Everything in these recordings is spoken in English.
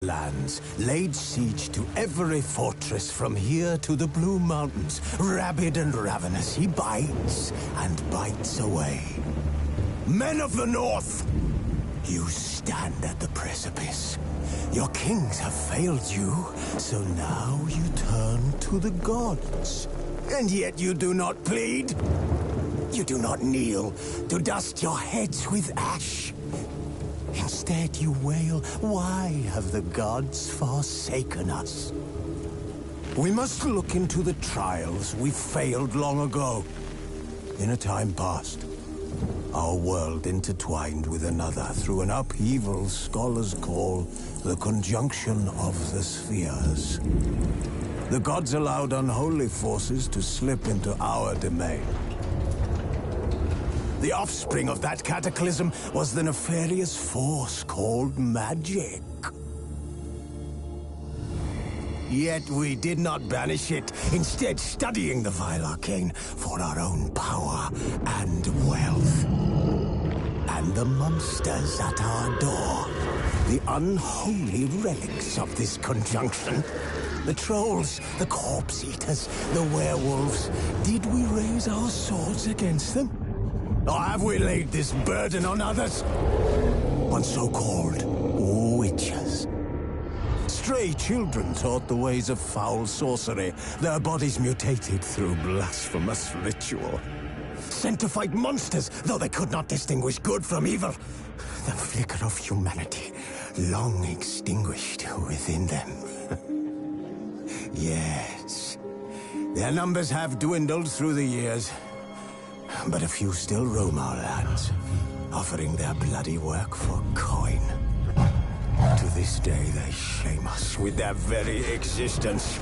lands, laid siege to every fortress from here to the Blue Mountains. Rabid and ravenous, he bites and bites away. Men of the North, you stand at the precipice. Your kings have failed you, so now you turn to the gods. And yet you do not plead. You do not kneel to dust your heads with ash. Instead you wail, why have the gods forsaken us? We must look into the trials we failed long ago. In a time past, our world intertwined with another through an upheaval scholars call the conjunction of the spheres. The gods allowed unholy forces to slip into our domain. The offspring of that cataclysm was the nefarious force called magic. Yet we did not banish it, instead studying the vile arcane for our own power and wealth. And the monsters at our door, the unholy relics of this conjunction. The trolls, the corpse-eaters, the werewolves. Did we raise our swords against them? Or have we laid this burden on others? On so-called witches. Stray children taught the ways of foul sorcery, their bodies mutated through blasphemous ritual. Sent to fight monsters, though they could not distinguish good from evil. The flicker of humanity, long extinguished within them. Yes, their numbers have dwindled through the years. But a few still roam our lands, offering their bloody work for coin. To this day, they shame us with their very existence.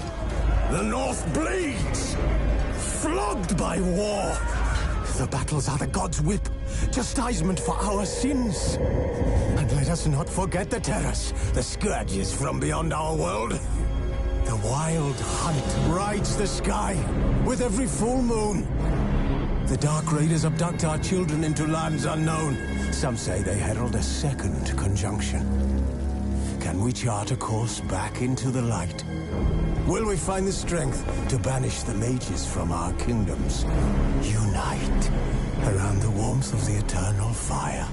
The North bleeds, flogged by war. The battles are the gods' whip, chastisement for our sins. And let us not forget the terrors, the scourges from beyond our world. The wild hunt rides the sky with every full moon. The Dark Raiders abduct our children into lands unknown. Some say they herald a second conjunction. Can we chart a course back into the light? Will we find the strength to banish the mages from our kingdoms? Unite around the warmth of the eternal fire.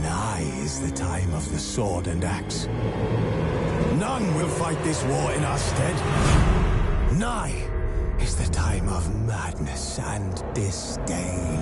Nigh is the time of the sword and axe. None will fight this war in our stead. Nigh is the time of madness and disdain.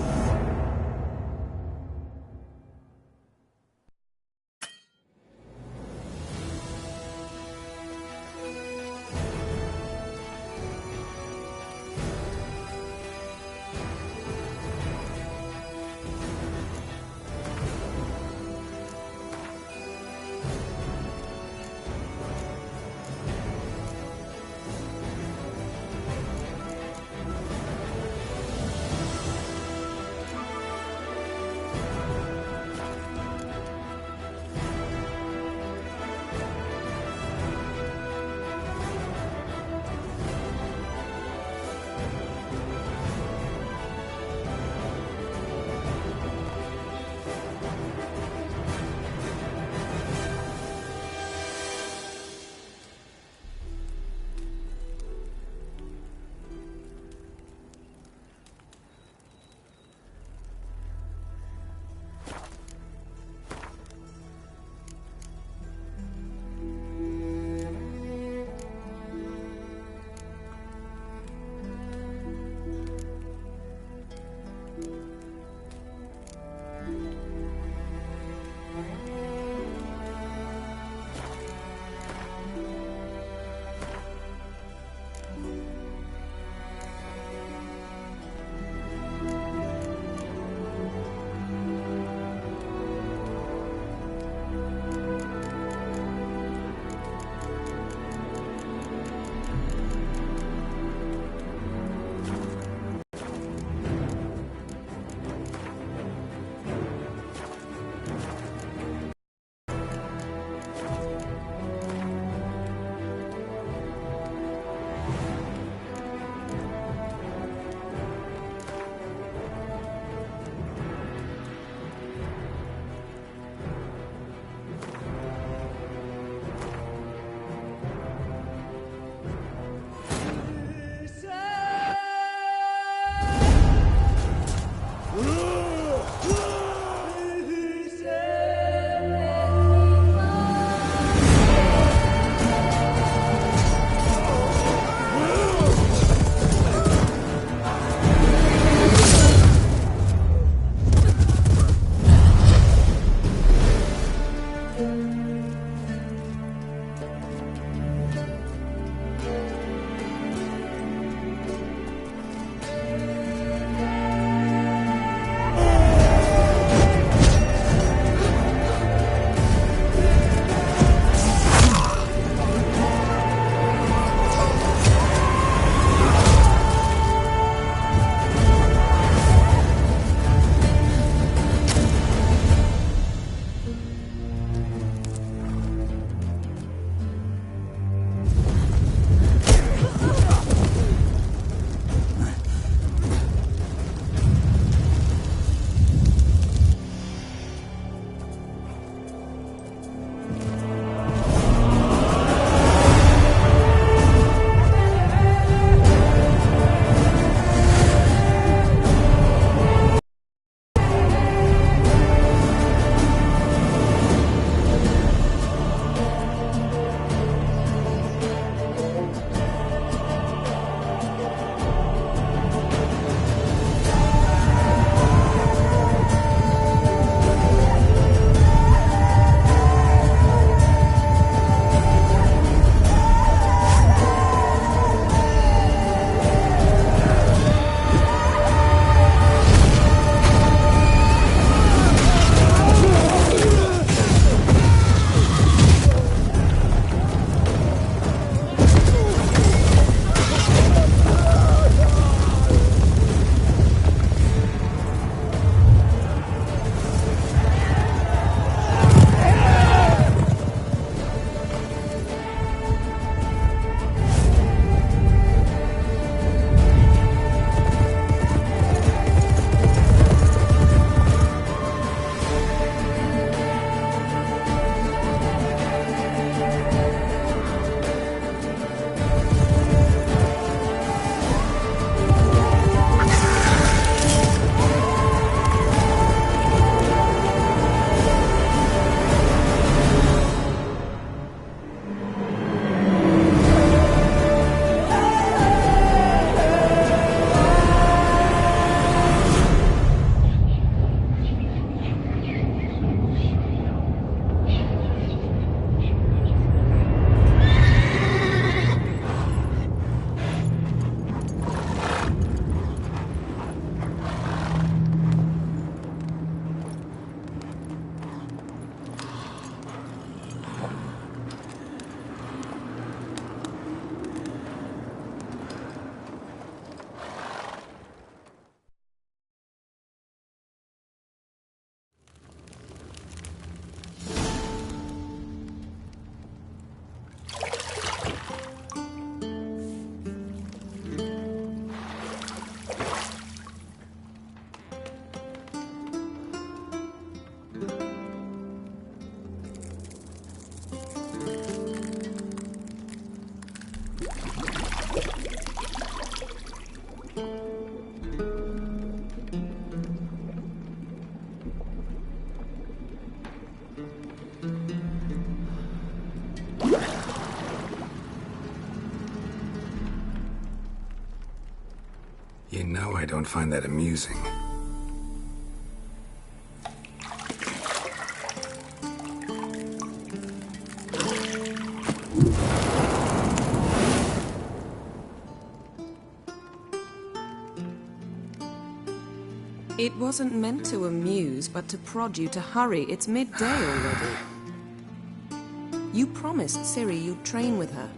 know I don't find that amusing. It wasn't meant to amuse, but to prod you to hurry. It's midday already. You promised Ciri you'd train with her.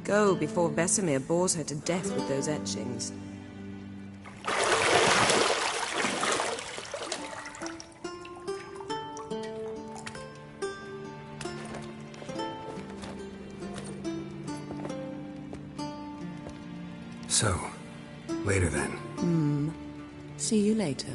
Go before Vesemir bores her to death with those etchings. So, later then. See you later.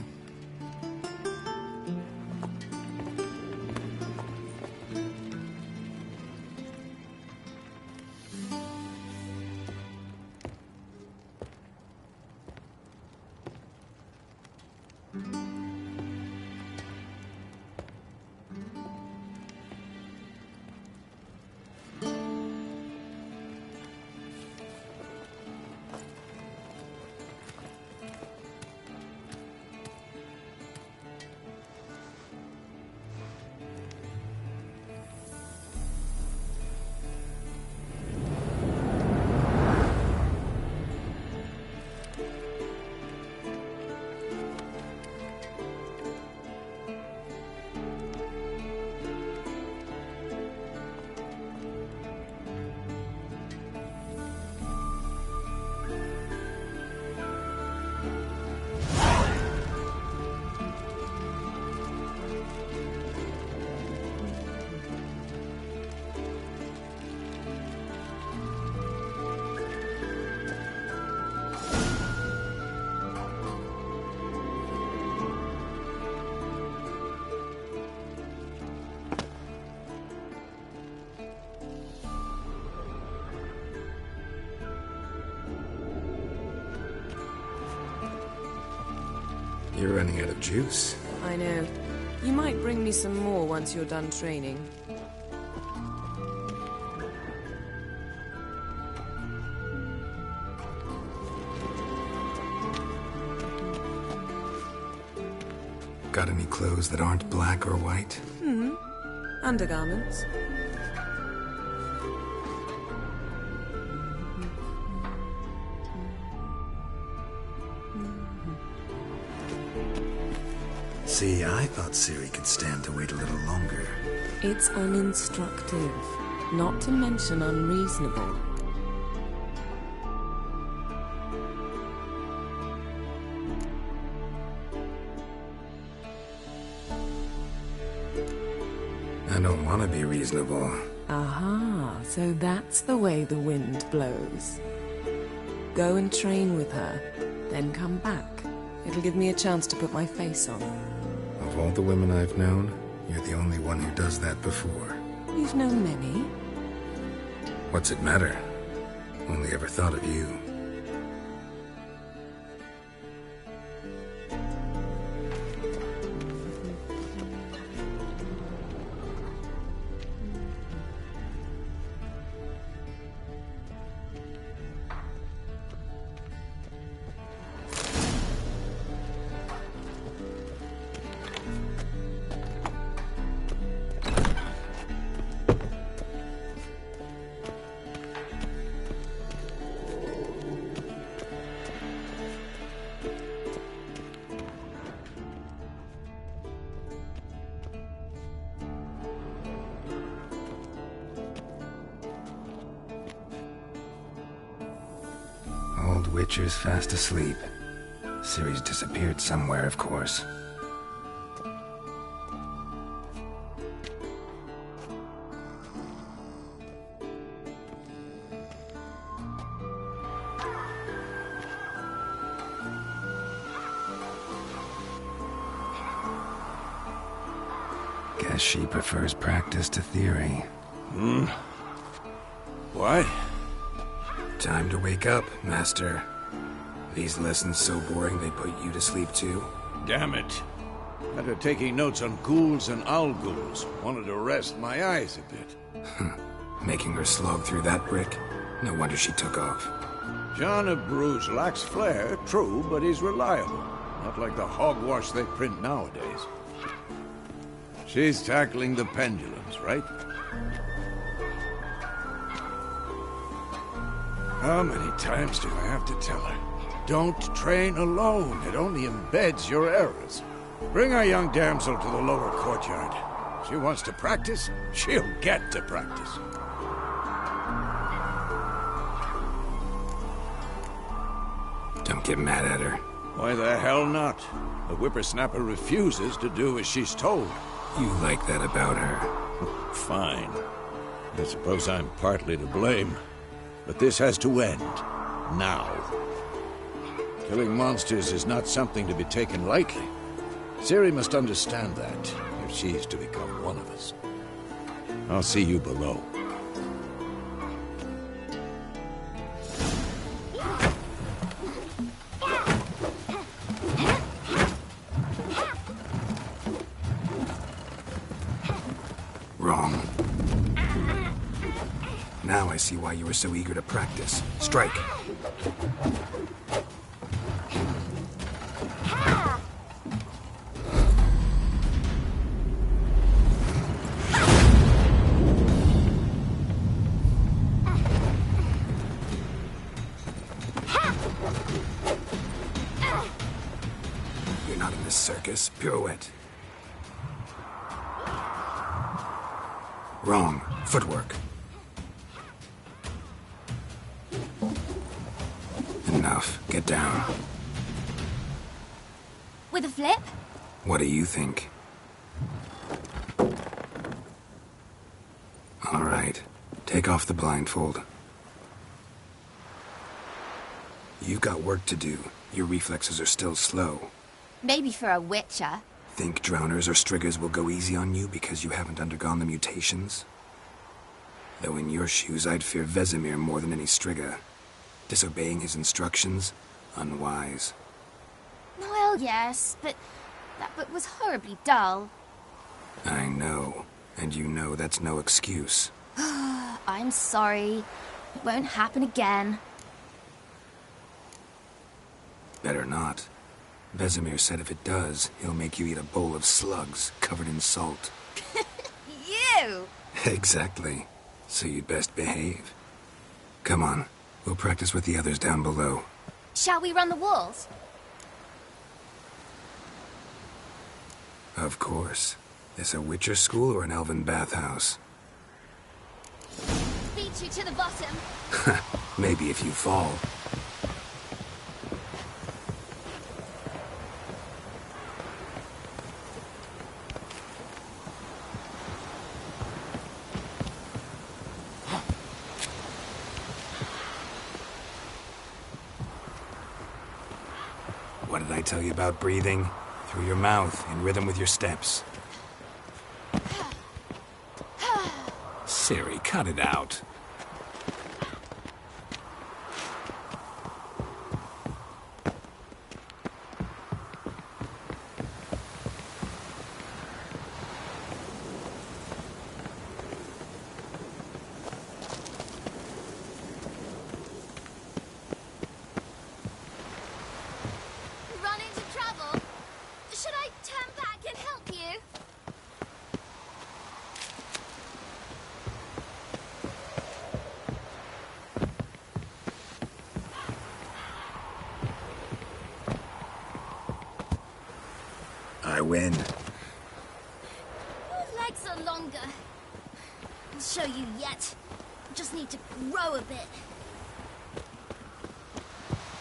You're running out of juice. I know. You might bring me some more once you're done training. Got any clothes that aren't black or white? Undergarments. See, I thought Ciri could stand to wait a little longer. It's uninstructive, not to mention unreasonable. I don't want to be reasonable. Aha, so that's the way the wind blows. Go and train with her, then come back. It'll give me a chance to put my face on. Of all the women I've known, you're the only one who does that before. You've known many. What's it matter? Only ever thought of you. Old Witcher's fast asleep. Ciri's disappeared somewhere, of course. Guess she prefers practice to theory. What? Time to wake up, Master. These lessons so boring they put you to sleep too? Damn it. After taking notes on ghouls and owl ghouls, wanted to rest my eyes a bit. Making her slog through that brick? No wonder she took off. John of Bruges lacks flair, true, but he's reliable. Not like the hogwash they print nowadays. She's tackling the pendulums, right? How many times do I have to tell her? Don't train alone. It only embeds your errors. Bring our young damsel to the lower courtyard. She wants to practice, she'll get to practice. Don't get mad at her. Why the hell not? The whippersnapper refuses to do as she's told. You like that about her. Fine. I suppose I'm partly to blame. But this has to end. Now. Killing monsters is not something to be taken lightly. Ciri must understand that, if she's to become one of us. I'll see you below. Wrong. Now I see why you were so eager to practice. Strike. You're not in this circus. Pirouette. Wrong. Footwork. Enough. Get down. With a flip? What do you think? All right. Take off the blindfold. You've got work to do. Your reflexes are still slow. Maybe for a witcher. Think drowners or striggers will go easy on you because you haven't undergone the mutations? Though in your shoes, I'd fear Vesemir more than any strigger. Disobeying his instructions? Unwise. Well, yes, but that book was horribly dull. I know. And you know that's no excuse. I'm sorry. It won't happen again. Better not. Vesemir said if it does, he'll make you eat a bowl of slugs covered in salt. You! Exactly. So you'd best behave. Come on. We'll practice with the others down below. Shall we run the walls? Of course. This a Witcher school or an elven bathhouse? Beat you to the bottom. Maybe if you fall. What did I tell you about breathing? Through your mouth, in rhythm with your steps. Ciri, cut it out. Run into trouble? Should I turn back and help you? I win. Your legs are longer. I'll show you yet. Just need to grow a bit.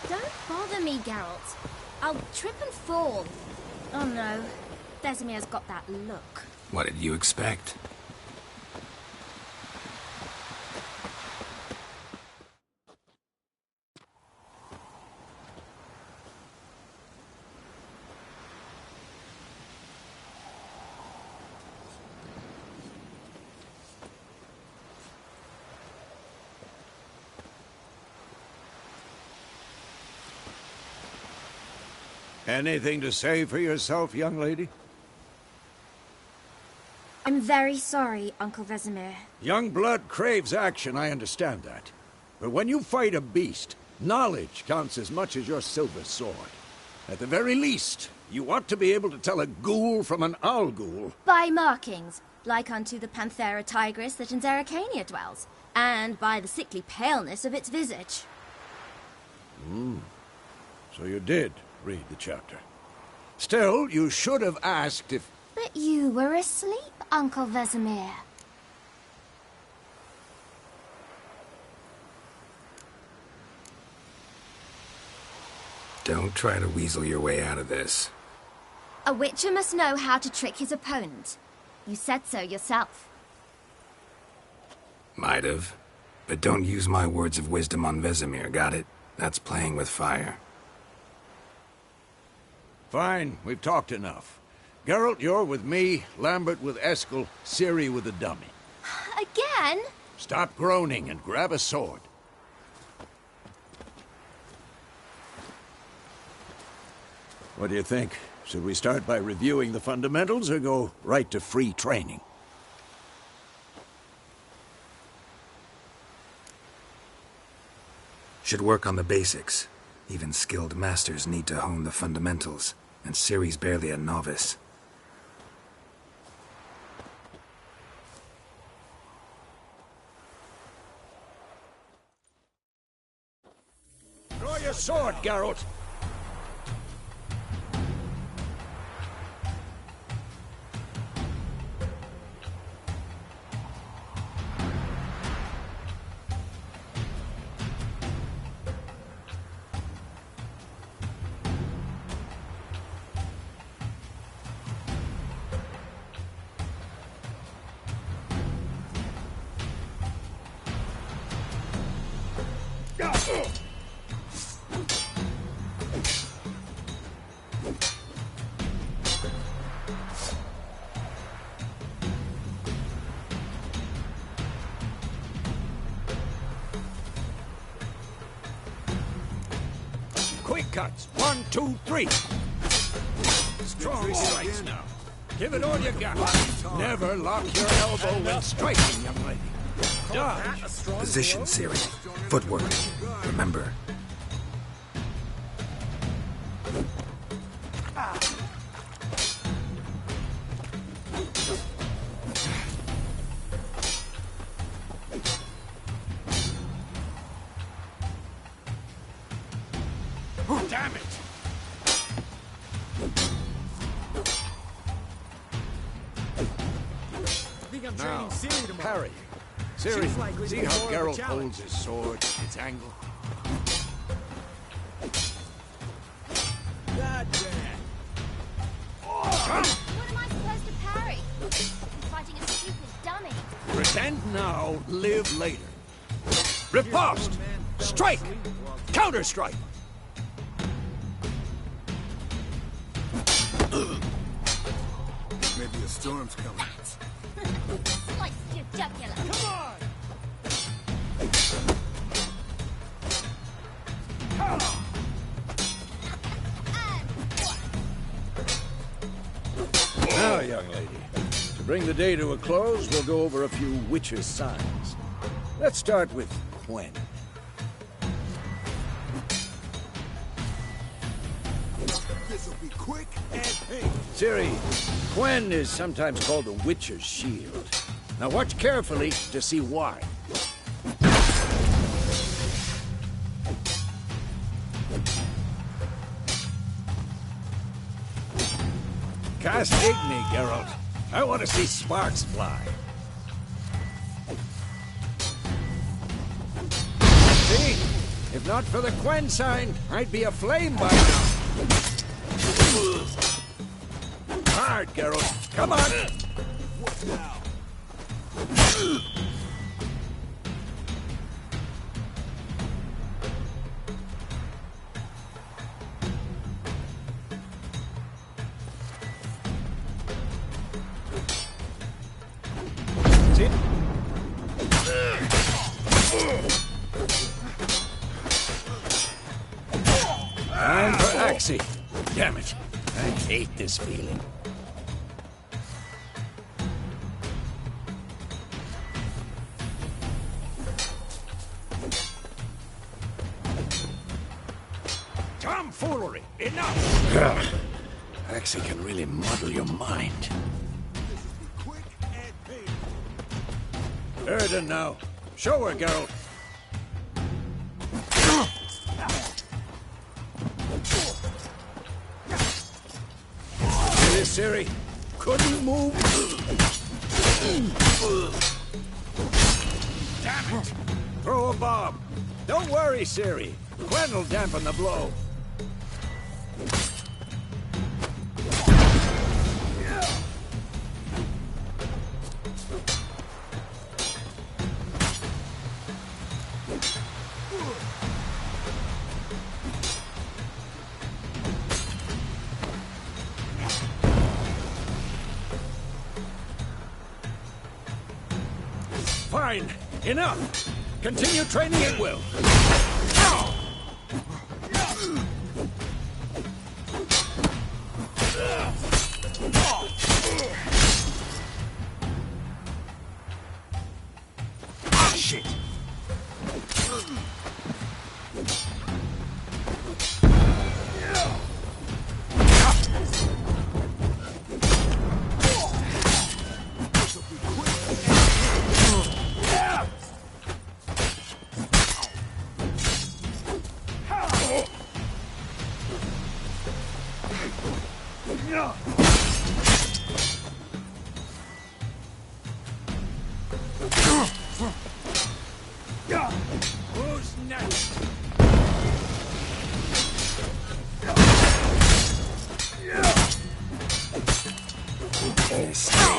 Don't bother me, Geralt. I'll trip and fall. Oh no. Vesemir's got that look. What did you expect? Anything to say for yourself, young lady? I'm very sorry, Uncle Vesemir. Young blood craves action, I understand that. But when you fight a beast, Knowledge counts as much as your silver sword. At the very least, you ought to be able to tell a ghoul from an owl ghoul. By markings, like unto the Panthera tigris that in Zerrikania dwells, and by the sickly paleness of its visage. So you did read the chapter. Still, you should have asked if... But you were asleep, Uncle Vesemir. Don't try to weasel your way out of this. A witcher must know how to trick his opponent. You said so yourself. Might have. But don't use my words of wisdom on Vesemir, got it? That's playing with fire. Fine, we've talked enough. Geralt, you're with me, Lambert with Eskel, Ciri with the dummy. Again? Stop groaning and grab a sword. What do you think? Should we start by reviewing the fundamentals or go right to free training? Should work on the basics. Even skilled masters need to hone the fundamentals, and Ciri's barely a novice. Draw your sword, Geralt! Quick cuts. 1, 2, 3. Strong strikes now. Give it all you got. Never lock your elbow when striking, young lady. Dodge. Position, Ciri. Footwork. Remember. Damn it! Now, parry. Ciri, see how Geralt holds his sword, its angle? What am I supposed to parry? I'm fighting a stupid dummy. Pretend now, live later. Riposte! Strike! Counter-strike! Maybe a storm's coming. Slice your jugular. Come on! Now, young lady, to bring the day to a close, we'll go over a few witches' signs. Let's start with Quen. This'll be quick and painful. Ciri, Quen is sometimes called the Witcher's Shield. Now watch carefully to see why. Cast Igni, Geralt. I want to see sparks fly. See? If not for the Quen sign, I'd be aflame by now. Hard, Geralt. Come on! What now? See? Time for Axii. Damn it. I hate this feeling. foolery. Enough! Axie can really muddle your mind. Erden now. Show her, Geralt. See this, Ciri? Couldn't move. Damn it! Throw a bomb. Don't worry, Ciri. Gwen will dampen the blow. Fine. Enough. Continue training at will. Shit. Who's next? Mistake.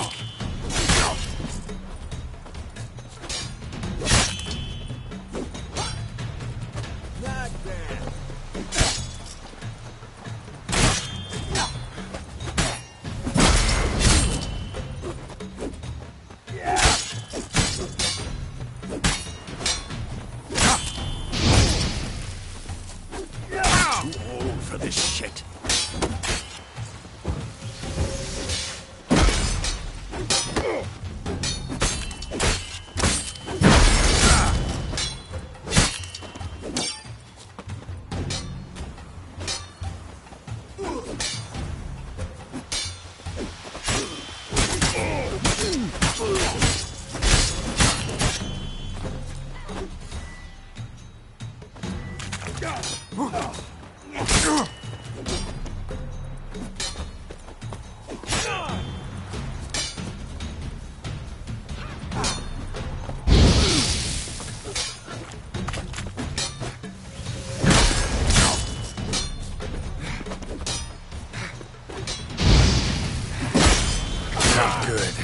Too old for this shit. Not good.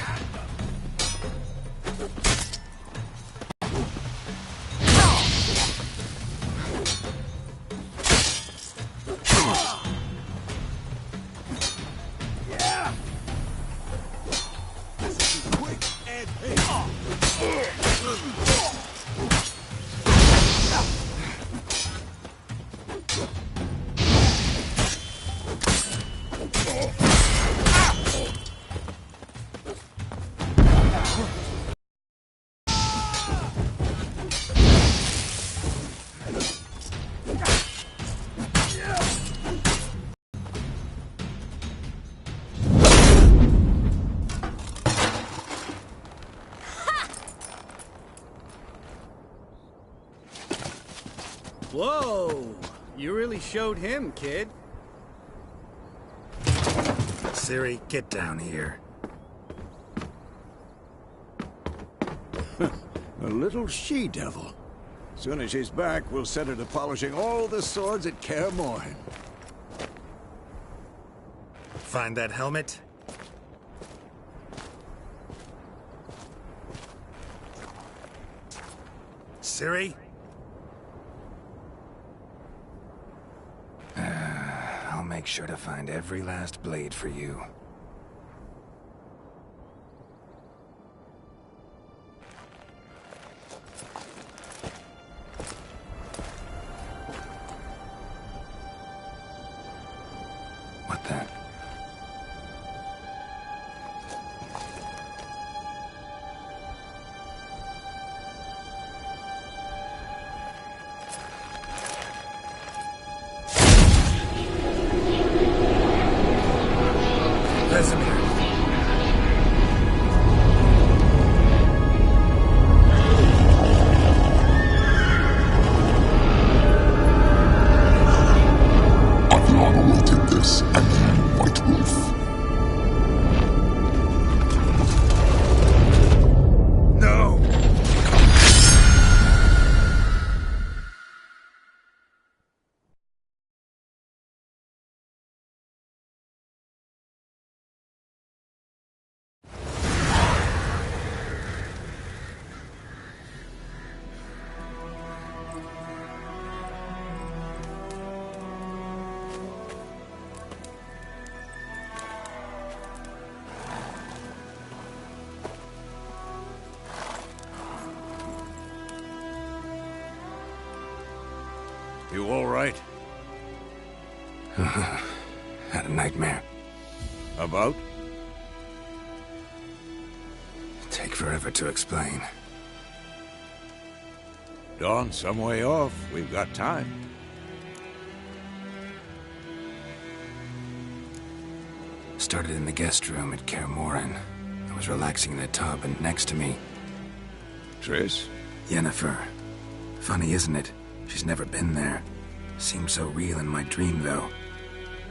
Whoa! You really showed him, kid. Ciri, get down here. A little she-devil. Soon as she's back, we'll set her to polishing all the swords at Kaer Morhen. Find that helmet? Ciri? I'll make sure to find every last blade for you. What the? You all right? Had a nightmare. About? Take forever to explain. Dawn's some way off. We've got time. Started in the guest room at Kaer Morhen. I was relaxing in a tub, and next to me, Triss? Yennefer. Funny, isn't it? She's never been there. Seemed so real in my dream, though.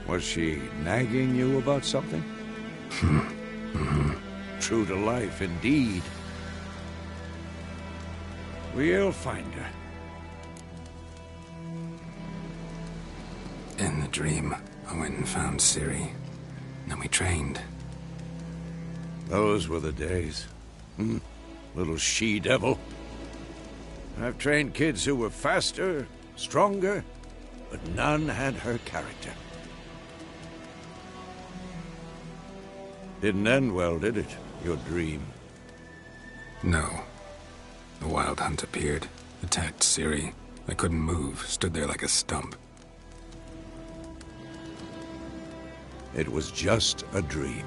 Was she nagging you about something? True to life, indeed. We'll find her. In the dream, I went and found Ciri. Then we trained. Those were the days. Little she-devil. I've trained kids who were faster, stronger, but none had her character. Didn't end well, did it? Your dream? No. The Wild Hunt appeared, attacked Ciri. I couldn't move, stood there like a stump. It was just a dream.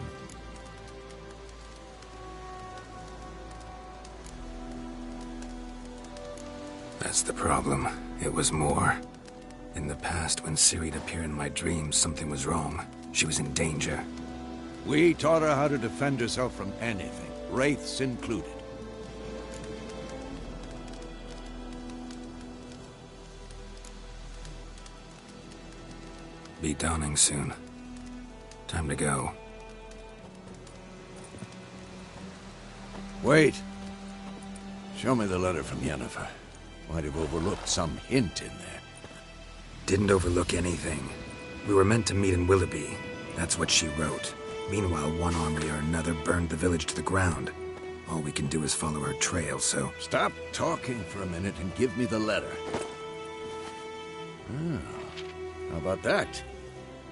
That's the problem. It was more. In the past, when Ciri'd appear in my dreams, something was wrong. She was in danger. We taught her how to defend herself from anything, wraiths included. Be dawning soon. Time to go. Wait. Show me the letter from Yennefer. Might have overlooked some hint in there. Didn't overlook anything. We were meant to meet in Willoughby. That's what she wrote. Meanwhile, one army or another burned the village to the ground. All we can do is follow her trail, so... Stop talking for a minute and give me the letter. How about that?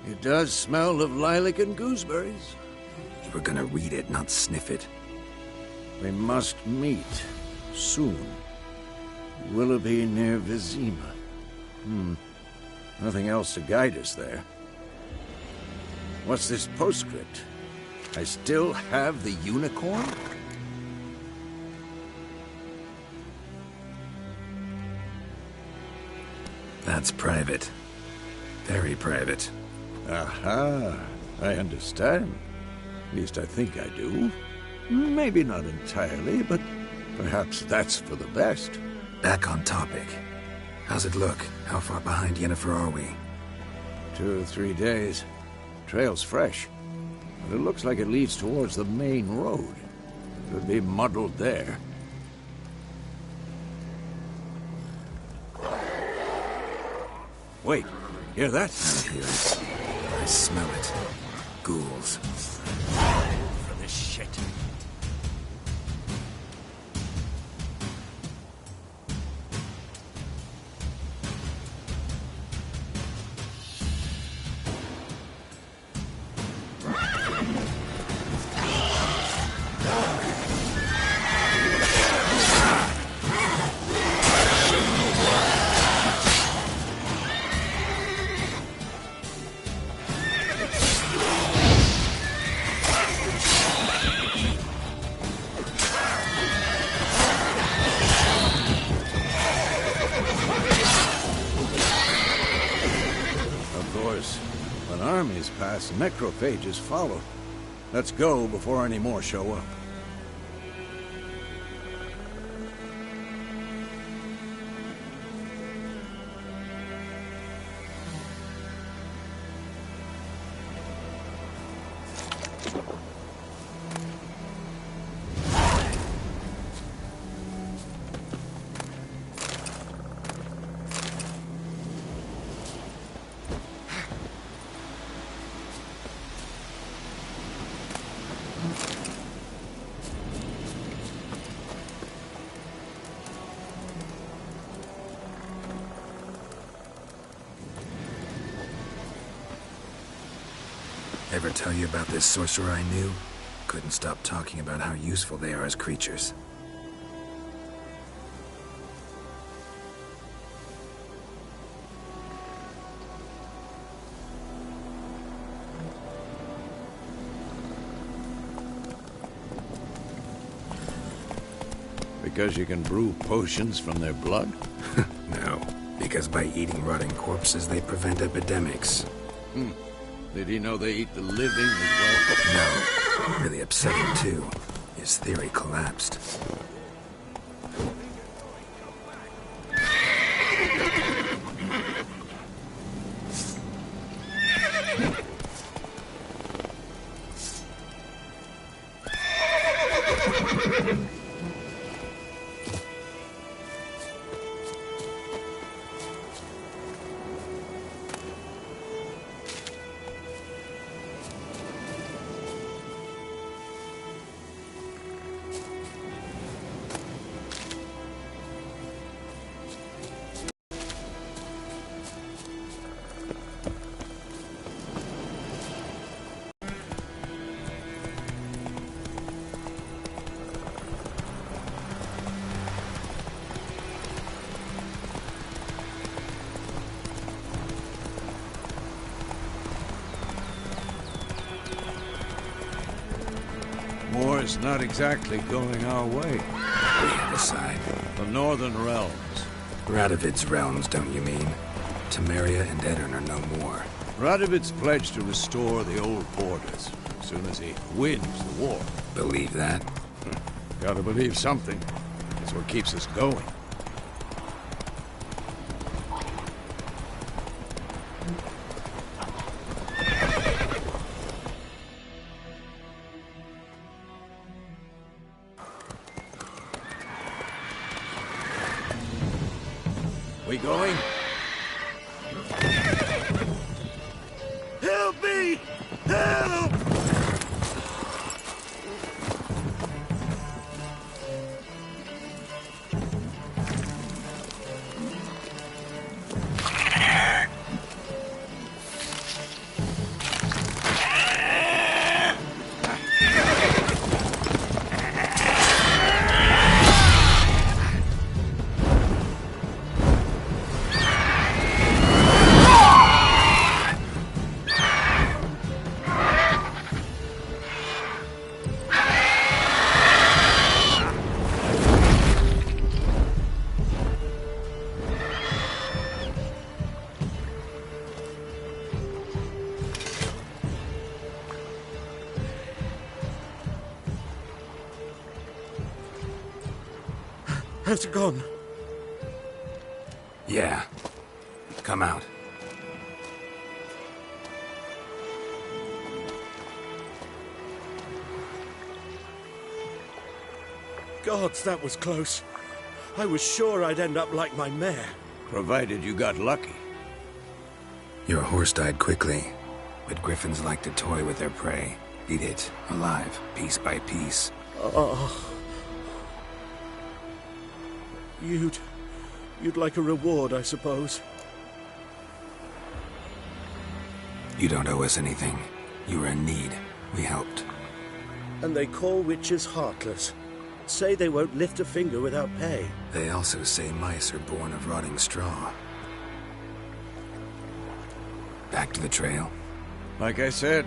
It does smell of lilac and gooseberries. You were gonna read it, not sniff it. We must meet. Soon. Willoughby near Vizima. Nothing else to guide us there. What's this postscript? I still have the unicorn? That's private. Very private. Aha, I understand. At least I think I do. Maybe not entirely, but perhaps that's for the best. Back on topic. How's it look? How far behind Yennefer are we? 2 or 3 days. Trail's fresh, but it looks like it leads towards the main road. Could be muddled there. Wait, hear that? I hear it. I smell it. Ghouls. For this shit. When armies pass, necrophages follow. Let's go before any more show up. Ever tell you about this sorcerer I knew? Couldn't stop talking about how useful they are as creatures. because you can brew potions from their blood? No, because by eating rotting corpses, they prevent epidemics. Did he know they eat the living as well? No. Really upsetting, too. His theory collapsed. War's not exactly going our way. We have a side. The Northern Realms. Radovid's realms, don't you mean? Temeria and Aedirn are no more. Radovid's pledged to restore the old borders as soon as he wins the war. Believe that? Gotta believe something. That's what keeps us going. We going? Help me! Help! Has it gone? Yeah. Come out. Gods, that was close. I was sure I'd end up like my mare. Provided you got lucky. Your horse died quickly, but griffins like to toy with their prey. Eat it, alive, piece by piece. Oh. You'd like a reward, I suppose. You don't owe us anything. You were in need. We helped. And they call witches heartless. Say they won't lift a finger without pay. They also say mice are born of rotting straw. Back to the trail. Like I said,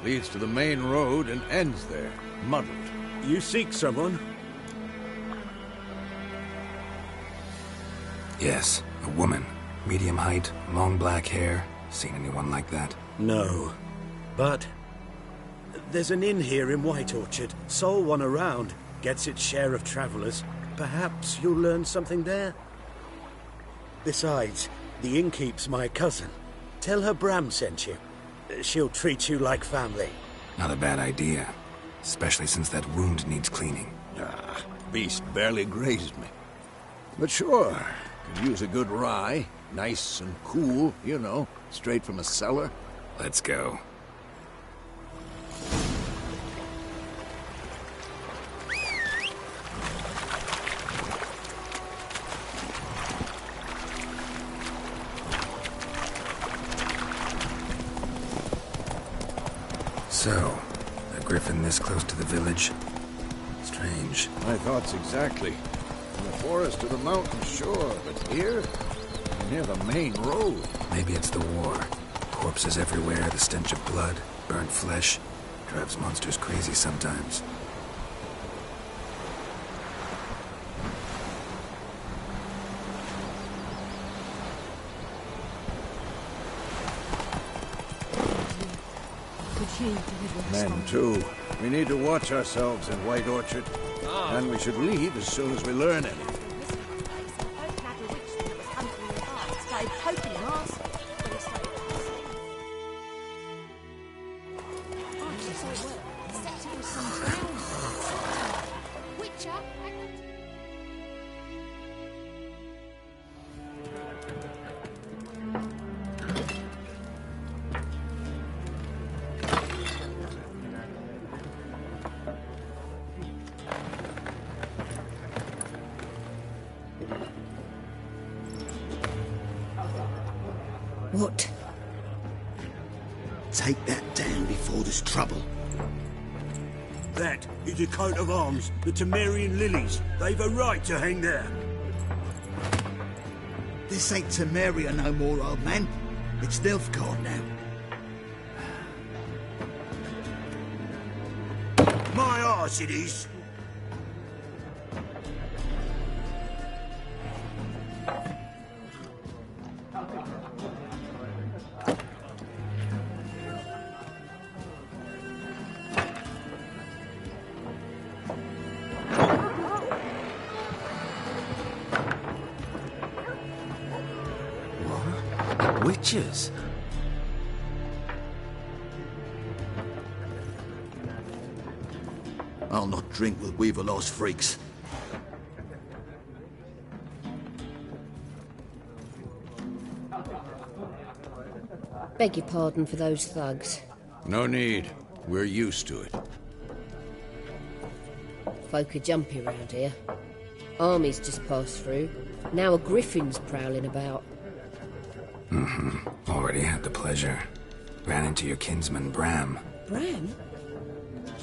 leads to the main road and ends there, muddled. You seek someone? Yes, a woman. Medium height, long black hair. Seen anyone like that? No. But there's an inn here in White Orchard. Sole one around. Gets its share of travelers. Perhaps you'll learn something there? Besides, the innkeep's my cousin. Tell her Bram sent you. She'll treat you like family. Not a bad idea. Especially since that wound needs cleaning. Beast barely grazed me. But sure, could use a good rye. Nice and cool, you know, straight from a cellar. Let's go. So, a griffin this close to the village? Strange. My thoughts exactly. From the forest to the mountain, sure, but here? Near the main road. Maybe it's the war. Corpses everywhere, the stench of blood, burnt flesh. Drives monsters crazy sometimes. Men, too. We need to watch ourselves in White Orchard. And we should leave as soon as we learn anything. What? Take that down before there's trouble. That is a coat of arms, the Temerian lilies. They've a right to hang there. This ain't Temeria no more, old man. It's Nilfgaard now. My arse it is. Witches? I'll not drink with Weaverlaw's freaks. Beg your pardon for those thugs. No need. We're used to it. Folk are jumpy round here. Armies just passed through. Now a griffin's prowling about. Already had the pleasure. Ran into your kinsman, Bram. Bram?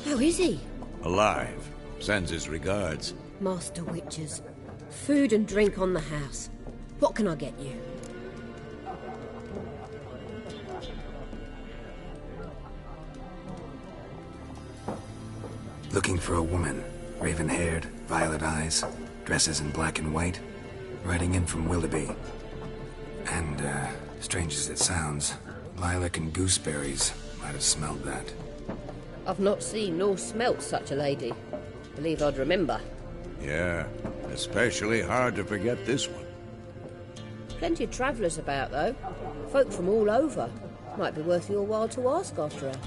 How is he? Alive. Sends his regards. Master Witches. Food and drink on the house. What can I get you? Looking for a woman. Raven-haired, violet eyes, dresses in black and white. Riding in from Willoughby. And, strange as it sounds, lilac and gooseberries might have smelled that. I've not seen nor smelt such a lady. Believe I'd remember. Yeah, especially hard to forget this one. Plenty of travellers about, though. Folk from all over. Might be worth your while to ask after her.